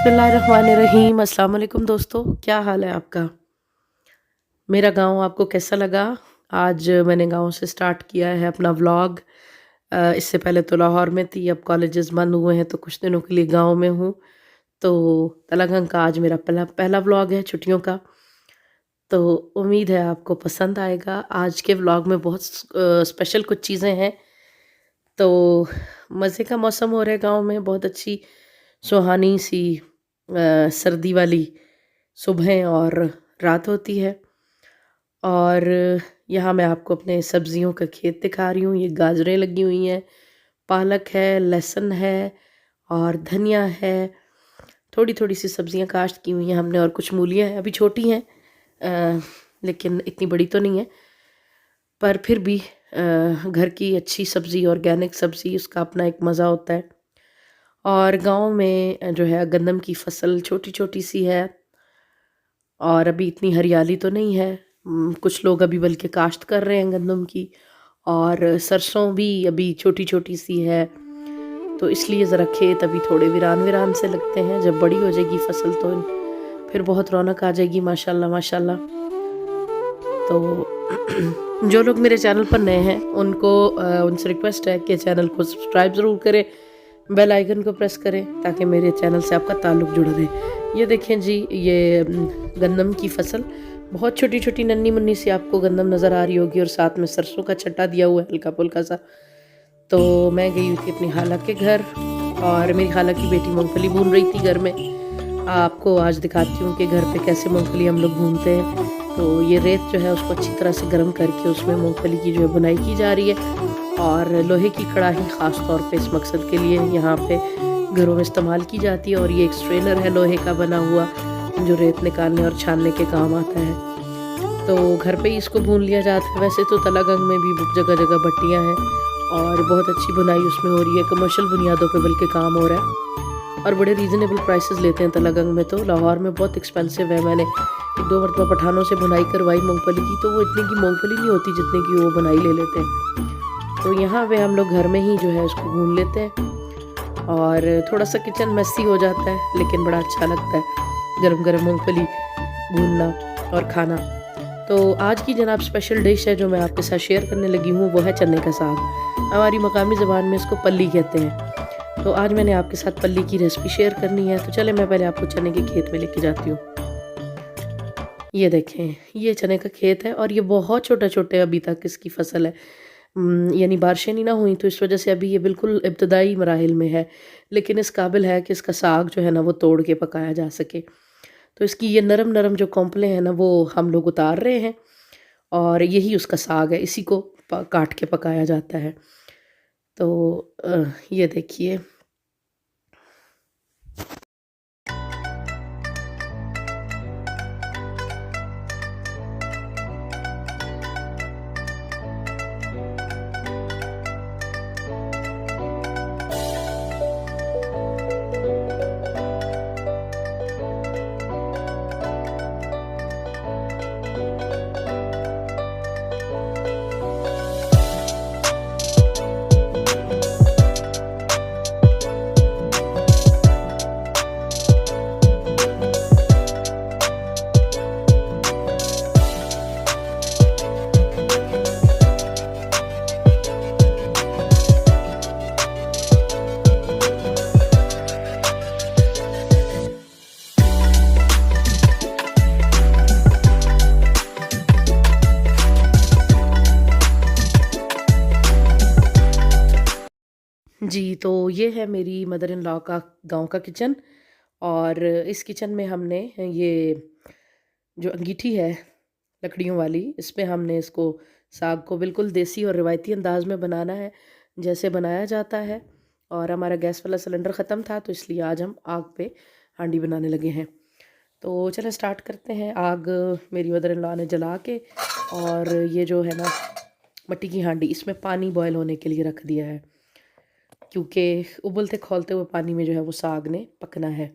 बिस्मिल्लाहिर्रहमानिर्रहीम। अस्सलाम वालेकुम दोस्तों, क्या हाल है आपका? मेरा गाँव आपको कैसा लगा? आज मैंने गाँव से स्टार्ट किया है अपना व्लॉग। इससे पहले तो लाहौर में थी, अब कॉलेजेस बंद हुए हैं तो कुछ दिनों के लिए गाँव में हूँ। तो तलंगंग का आज मेरा पहला पहला व्लॉग है छुट्टियों का। तो उम्मीद है आपको पसंद आएगा। आज के व्लॉग में बहुत स्पेशल कुछ चीज़ें हैं। तो मज़े का मौसम हो रहा है गाँव में, बहुत अच्छी सुहानी सी सर्दी वाली सुबह और रात होती है। और यहाँ मैं आपको अपने सब्जियों का खेत दिखा रही हूँ। ये गाजरें लगी हुई हैं, पालक है, लहसुन है और धनिया है। थोड़ी-थोड़ी सी सब्जियाँ काश्त की हुई हैं हमने और कुछ मूलियाँ हैं, अभी छोटी हैं लेकिन इतनी बड़ी तो नहीं है। पर फिर भी घर की अच्छी सब्ज़ी, ऑर्गेनिक सब्ज़ी, उसका अपना एक मज़ा होता है। और गाँव में जो है गंदम की फसल छोटी-छोटी सी है और अभी इतनी हरियाली तो नहीं है। कुछ लोग अभी बल्कि काश्त कर रहे हैं गंदम की और सरसों भी अभी छोटी-छोटी सी है। तो इसलिए ज़रा खेत अभी थोड़े वीरान-वीरान से लगते हैं। जब बड़ी हो जाएगी फसल तो फिर बहुत रौनक आ जाएगी माशाल्लाह, माशाल्लाह। तो जो लोग मेरे चैनल पर नए हैं उनसे रिक्वेस्ट है कि चैनल को सब्सक्राइब ज़रूर करें, बेल आइकन को प्रेस करें ताकि मेरे चैनल से आपका ताल्लुक़ जुड़ा रहे। ये देखें जी, ये गंदम की फसल बहुत छोटी-छोटी नन्ही-मुन्नी सी आपको गंदम नज़र आ रही होगी और साथ में सरसों का छट्टा दिया हुआ है हल्का-फुल्का सा। तो मैं गई हुई थी अपनी खाला के घर और मेरी खाला की बेटी मूँगफली भून रही थी घर में। आपको आज दिखाती हूँ कि घर पे कैसे मूँगफली हम लोग भूनते हैं। तो ये रेत जो है उसको अच्छी तरह से गर्म करके उसमें मूँगफली की जो है बुनाई की जा रही है और लोहे की कढ़ाई ख़ास तौर पे इस मकसद के लिए यहाँ पे घरों में इस्तेमाल की जाती है। और ये एक स्ट्रेनर है लोहे का बना हुआ जो रेत निकालने और छानने के काम आता है। तो घर पे ही इसको भून लिया जाता है। वैसे तो तलागंग में भी जगह-जगह भट्टियाँ हैं और बहुत अच्छी बुनाई उसमें हो रही है, कमर्शियल बुनियादों पे बल्कि काम हो रहा है और बड़े रीज़नेबल प्राइसेस लेते हैं तलागंग में। तो लाहौर में बहुत एक्सपेंसिव है। मैंने 1-2 मरतबा पठानों से बुनाई करवाई मूँगफली की, तो वो इतने की मूँगफली नहीं होती जितने की वो बुनाई ले लेते हैं। तो यहाँ पे हम लोग घर में ही जो है उसको भून लेते हैं और थोड़ा सा किचन मेसी हो जाता है लेकिन बड़ा अच्छा लगता है गरम-गरम मूँगफली भूनना और खाना। तो आज की जनाब स्पेशल डिश है जो मैं आपके साथ शेयर करने लगी हूँ, वो है चने का साग। हमारी मकामी ज़बान में इसको पल्ली कहते हैं। तो आज मैंने आपके साथ पल्ली की रेसिपी शेयर करनी है। तो चले मैं पहले आपको चने के खेत में लेके जाती हूँ। ये देखें, ये चने का खेत है और ये बहुत छोटे-छोटे अभी तक इसकी फसल है। यानी बारिशें नहीं ना हुई तो इस वजह से अभी ये बिल्कुल इब्तदाई मराहिल में है, लेकिन इस काबिल है कि इसका साग जो है ना वो तोड़ के पकाया जा सके। तो इसकी ये नरम-नरम जो कोंपलें हैं ना वो हम लोग उतार रहे हैं और यही उसका साग है, इसी को काट के पकाया जाता है। तो ये देखिए। जी, तो ये है मेरी मदर इन लॉ का गाँव का किचन और इस किचन में हमने ये जो अंगीठी है लकड़ियों वाली, इसमें हमने इसको साग को बिल्कुल देसी और रिवायती अंदाज़ में बनाना है, जैसे बनाया जाता है। और हमारा गैस वाला सिलेंडर ख़त्म था तो इसलिए आज हम आग पे हांडी बनाने लगे हैं। तो चलें स्टार्ट करते हैं। आग मेरी मदर इन लॉ ने जला के और ये जो है ना मट्टी की हांडी, इसमें पानी बॉयल होने के लिए रख दिया है क्योंकि उबलते खौलते हुए पानी में जो है वो साग ने पकना है।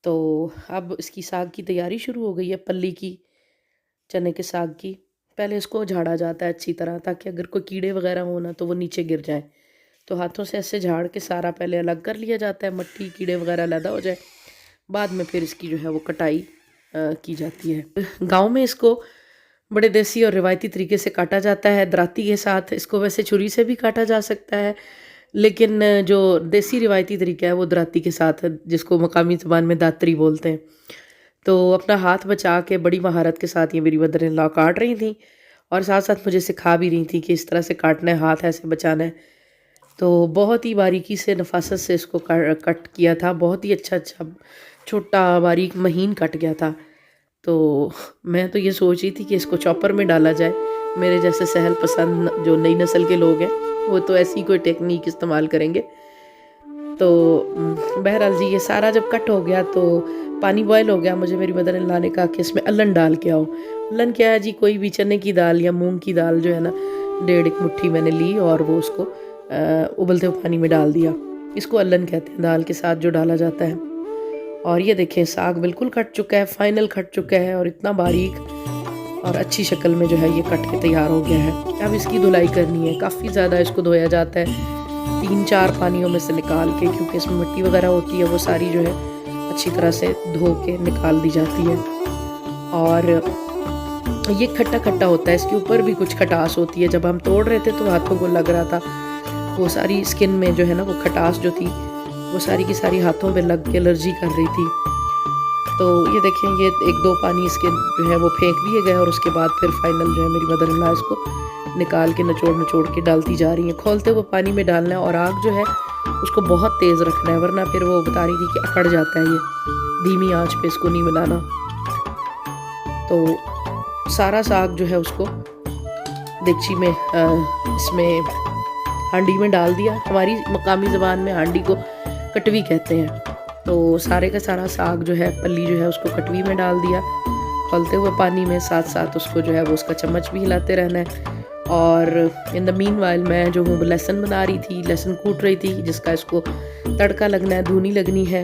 तो अब इसकी साग की तैयारी शुरू हो गई है, पल्ली की, चने के साग की। पहले इसको झाड़ा जाता है अच्छी तरह ताकि अगर कोई कीड़े वगैरह हो ना तो वो नीचे गिर जाए। तो हाथों से ऐसे झाड़ के सारा पहले अलग कर लिया जाता है, मट्टी कीड़े वगैरह अलग हो जाए। बाद में फिर इसकी जो है वो कटाई की जाती है। गांव में इसको बड़े देसी और रिवायती तरीके से काटा जाता है, दराती के साथ। इसको वैसे छुरी से भी काटा जा सकता है, लेकिन जो देसी रिवायती तरीका है वो दराती के साथ है, जिसको मकामी ज़बान में दातरी बोलते हैं। तो अपना हाथ बचा के बड़ी महारत के साथ ये मेरी मदर इन लॉ काट रही थी, और साथ साथ मुझे सिखा भी रही थी कि इस तरह से काटना है, हाथ ऐसे बचाना है। तो बहुत ही बारीकी से, नफासत से इसको कट किया था। बहुत ही अच्छा छोटा बारीक महीन कट गया था। तो मैं तो ये सोच रही थी कि इसको चॉपर में डाला जाए। मेरे जैसे सहल पसंद जो नई नस्ल के लोग हैं वो तो ऐसी कोई टेक्निक इस्तेमाल करेंगे। तो बहरहाल जी, ये सारा जब कट हो गया तो पानी बॉयल हो गया। मुझे मेरी मदर इन लॉ ने कहा कि इसमें अल्लन डाल के आओ। अल्लन क्या है जी, कोई भी चने की दाल या मूंग की दाल जो है ना, 1.5 मुट्ठी मैंने ली और वो उसको उबलते हुए पानी में डाल दिया। इसको अल्लन कहते हैं, दाल के साथ जो डाला जाता है। और ये देखें, साग बिल्कुल कट चुका है, फाइनल कट चुका है, और इतना बारीक और अच्छी शक्ल में जो है ये कट के तैयार हो गया है। अब इसकी धुलाई करनी है। काफ़ी ज़्यादा इसको धोया जाता है, 3-4 पानियों में से निकाल के, क्योंकि इसमें मिट्टी वगैरह होती है, वो सारी जो है अच्छी तरह से धो के निकाल दी जाती है। और ये खट्टा खट्टा होता है, इसके ऊपर भी कुछ खटास होती है। जब हम तोड़ रहे थे तो हाथों को लग रहा था, वो सारी स्किन में जो है ना वो खटास जो थी वो सारी की सारी हाथों पे लग के एलर्जी कर रही थी। तो ये देखें, ये 1-2 पानी इसके जो है वो फेंक दिए गए, और उसके बाद फिर फाइनल जो है मेरी मदर इन लॉ इसको निकाल के निचोड़ के डालती जा रही हैं। खोलते हुए पानी में डालना है, और आग जो है उसको बहुत तेज़ रखना है, वरना फिर वो बता रही थी कि अकड़ जाता है ये। धीमी आंच पे इसको नहीं मिलाना। तो सारा साग जो है उसको देगची में इसमें हांडी में डाल दिया। हमारी मकामी ज़बान में हांडी को कटवी कहते हैं। तो सारे का सारा साग जो है, पल्ली जो है, उसको कटवी में डाल दिया खोलते हुए पानी में। साथ साथ उसको जो है वो उसका चम्मच भी हिलाते रहना है। और इन द मीन वाइल मैं जो हूँ लहसुन बना रही थी, लहसुन कूट रही थी, जिसका इसको तड़का लगना है, धुनी लगनी है।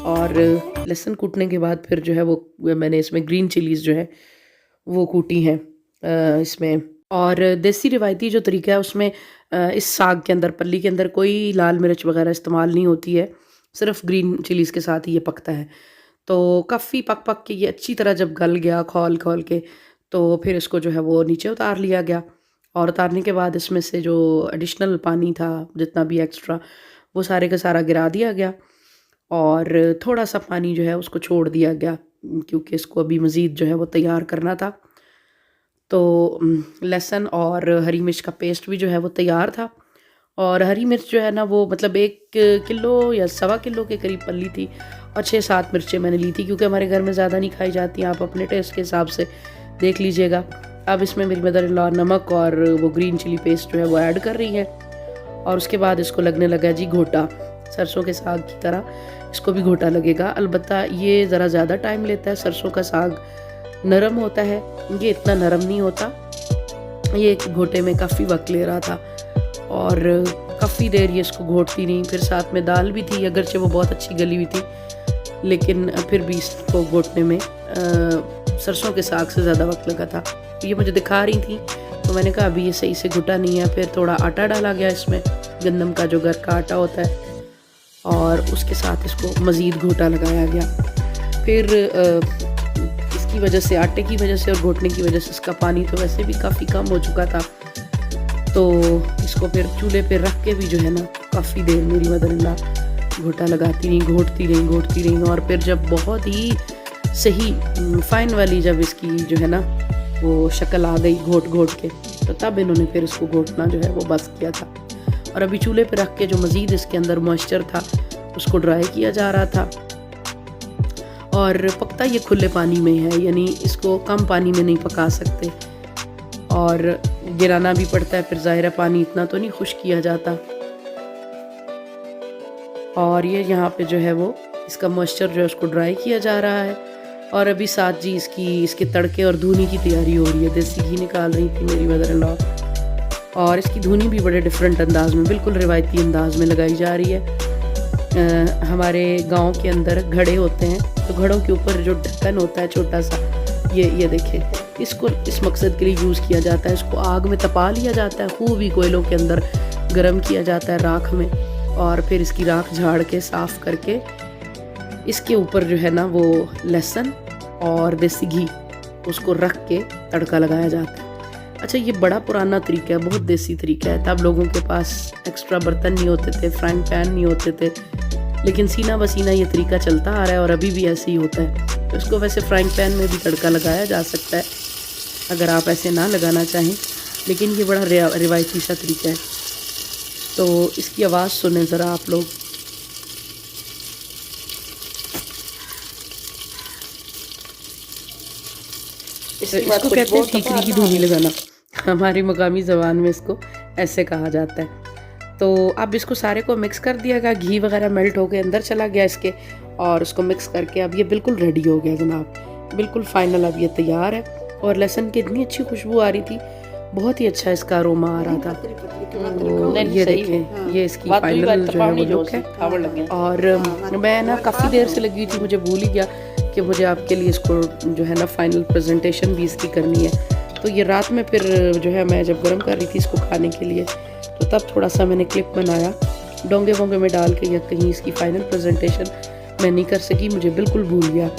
और लहसुन कूटने के बाद फिर जो है वो मैंने इसमें ग्रीन चिलीज़ जो है वो कूटी हैं इसमें। और देसी रिवायती जो तरीका है उसमें इस साग के अंदर, पल्ली के अंदर कोई लाल मिर्च वगैरह इस्तेमाल नहीं होती है, सिर्फ ग्रीन चिलीज़ के साथ ही ये पकता है। तो काफ़ी पक के ये अच्छी तरह जब गल गया खोल के, तो फिर इसको जो है वो नीचे उतार लिया गया। और उतारने के बाद इसमें से जो एडिशनल पानी था, जितना भी एक्स्ट्रा, वो सारे का सारा गिरा दिया गया। और थोड़ा सा पानी जो है उसको छोड़ दिया गया, क्योंकि इसको अभी मज़ीद जो है वो तैयार करना था। तो लहसुन और हरी मिर्च का पेस्ट भी जो है वो तैयार था। और हरी मिर्च जो है ना वो मतलब 1 किलो या 1.25 किलो के करीब पल्ली थी, और 6-7 मिर्चें मैंने ली थी, क्योंकि हमारे घर में ज़्यादा नहीं खाई जाती। आप अपने टेस्ट के हिसाब से देख लीजिएगा। अब इसमें मेरी मदर इन लॉ नमक और वो ग्रीन चिली पेस्ट जो है वो ऐड कर रही है। और उसके बाद इसको लगने लगा जी घोटा, सरसों के साग की तरह इसको भी घोटा लगेगा। अलबत्ता ये ज़रा ज़्यादा टाइम लेता है। सरसों का साग नरम होता है, ये इतना नरम नहीं होता। ये एक घोटे में काफ़ी वक्त ले रहा था, और काफ़ी देर ये इसको घोटती रही। फिर साथ में दाल भी थी, अगरचे वो बहुत अच्छी गली हुई थी, लेकिन फिर भी इसको घोटने में सरसों के साग से ज़्यादा वक्त लगा था। ये मुझे दिखा रही थी, तो मैंने कहा अभी ये सही से घुटा नहीं है। फिर थोड़ा आटा डाला गया इसमें, गंदम का जो घर का आटा होता है, और उसके साथ इसको मज़ीद घोटा लगाया गया। फिर इसकी वजह से, आटे की वजह से और घोटने की वजह से इसका पानी तो वैसे भी काफ़ी कम हो चुका था। तो इसको फिर चूल्हे पे रख के भी जो है ना काफ़ी देर मेरी मदर इन लॉ घोटा लगाती रही, घोटती रही। और फिर जब बहुत ही सही फाइन वाली जब इसकी जो है ना वो शक्ल आ गई घोट के, तो तब इन्होंने फिर इसको घोटना जो है वो बस किया था। और अभी चूल्हे पे रख के जो मज़ीद इसके अंदर मॉइस्चर था उसको ड्राई किया जा रहा था। और पकता ये खुले पानी में है, यानी इसको कम पानी में नहीं पका सकते, और गिराना भी पड़ता है। फिर ज़ाहिर है पानी इतना तो नहीं खुश किया जाता। और ये यहाँ पे जो है वो इसका मॉइस्चर जो है उसको ड्राई किया जा रहा है। और अभी साथ जी इसके तड़के और धुनी की तैयारी हो रही है। देसी घी निकाल रही थी मेरी मदर इन लॉ, और इसकी धुनी भी बड़े डिफरेंट अंदाज में, बिल्कुल रिवायती अंदाज में लगाई जा रही है। हमारे गांव के अंदर घड़े होते हैं, तो घड़ों के ऊपर जो ढक्कन होता है छोटा सा, ये देखें, इसको इस मकसद के लिए यूज़ किया जाता है। इसको आग में तपा लिया जाता है, खूब ही कोयलों के अंदर गर्म किया जाता है राख में, और फिर इसकी राख झाड़ के साफ़ करके इसके ऊपर जो है ना वो लहसुन और देसी घी उसको रख के तड़का लगाया जाता है। अच्छा, ये बड़ा पुराना तरीका है, बहुत देसी तरीका है। तब लोगों के पास एक्स्ट्रा बर्तन नहीं होते थे, फ्राइंग पैन नहीं होते थे, लेकिन सीना बसीना ये तरीका चलता आ रहा है और अभी भी ऐसे ही होता है। तो इसको वैसे फ्राइंग पैन में भी तड़का लगाया जा सकता है अगर आप ऐसे ना लगाना चाहें, लेकिन ये बड़ा रिवायती सा तरीका है। तो इसकी आवाज़ सुने ज़रा आप लोग। इसको कहते हैं ठीकरी की धुनी लगाना, हमारी मकामी ज़बान में इसको ऐसे कहा जाता है। तो अब इसको सारे को मिक्स कर दिया, घी वगैरह मेल्ट हो के अंदर चला गया इसके, और उसको मिक्स करके अब ये बिल्कुल रेडी हो गया जनाब, बिल्कुल फाइनल अब ये तैयार है। और लहसुन की इतनी अच्छी खुशबू आ रही थी, बहुत ही अच्छा इसका अरोमा आ रहा था। तो ये देखें, ये इसकी फाइनल जो है वो लुक है। और मैं ना काफ़ी देर से लगी थी, मुझे भूल ही गया कि मुझे आपके लिए इसको जो है ना फाइनल प्रेजेंटेशन भी इसकी करनी है। तो ये रात में फिर जो है मैं जब गर्म कर रही थी इसको खाने के लिए, तो तब थोड़ा सा मैंने क्लिप बनाया, डोंगे वोंगे में डाल के, या कहीं इसकी फ़ाइनल प्रेजेंटेशन मैं नहीं कर सकी, मुझे बिल्कुल भूल गया।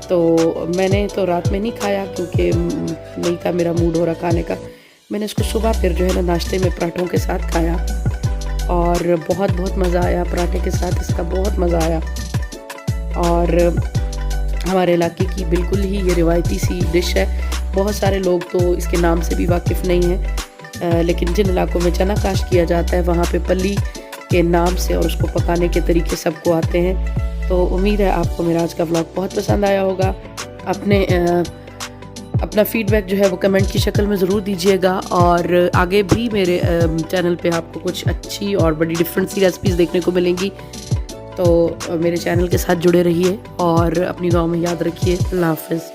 तो मैंने तो रात में नहीं खाया क्योंकि नहीं था मेरा मूड हो रहा खाने का। मैंने इसको सुबह फिर जो है ना नाश्ते में पराठों के साथ खाया, और बहुत बहुत मज़ा आया पराठे के साथ, इसका बहुत मज़ा आया। और हमारे इलाके की बिल्कुल ही ये रिवायती सी डिश है। बहुत सारे लोग तो इसके नाम से भी वाकिफ़ नहीं हैं, लेकिन जिन इलाकों में चना काश्त किया जाता है वहाँ पे पल्ली के नाम से और उसको पकाने के तरीके सबको आते हैं। तो उम्मीद है आपको मेरा आज का व्लॉग बहुत पसंद आया होगा। अपना फीडबैक जो है वो कमेंट की शक्ल में ज़रूर दीजिएगा, और आगे भी मेरे चैनल पे आपको कुछ अच्छी और बड़ी डिफरेंट सी रेसिपीज़ देखने को मिलेंगी। तो मेरे चैनल के साथ जुड़े रहिए और अपनी दुआ में याद रखिए। अल्लाह हाफ़िज़।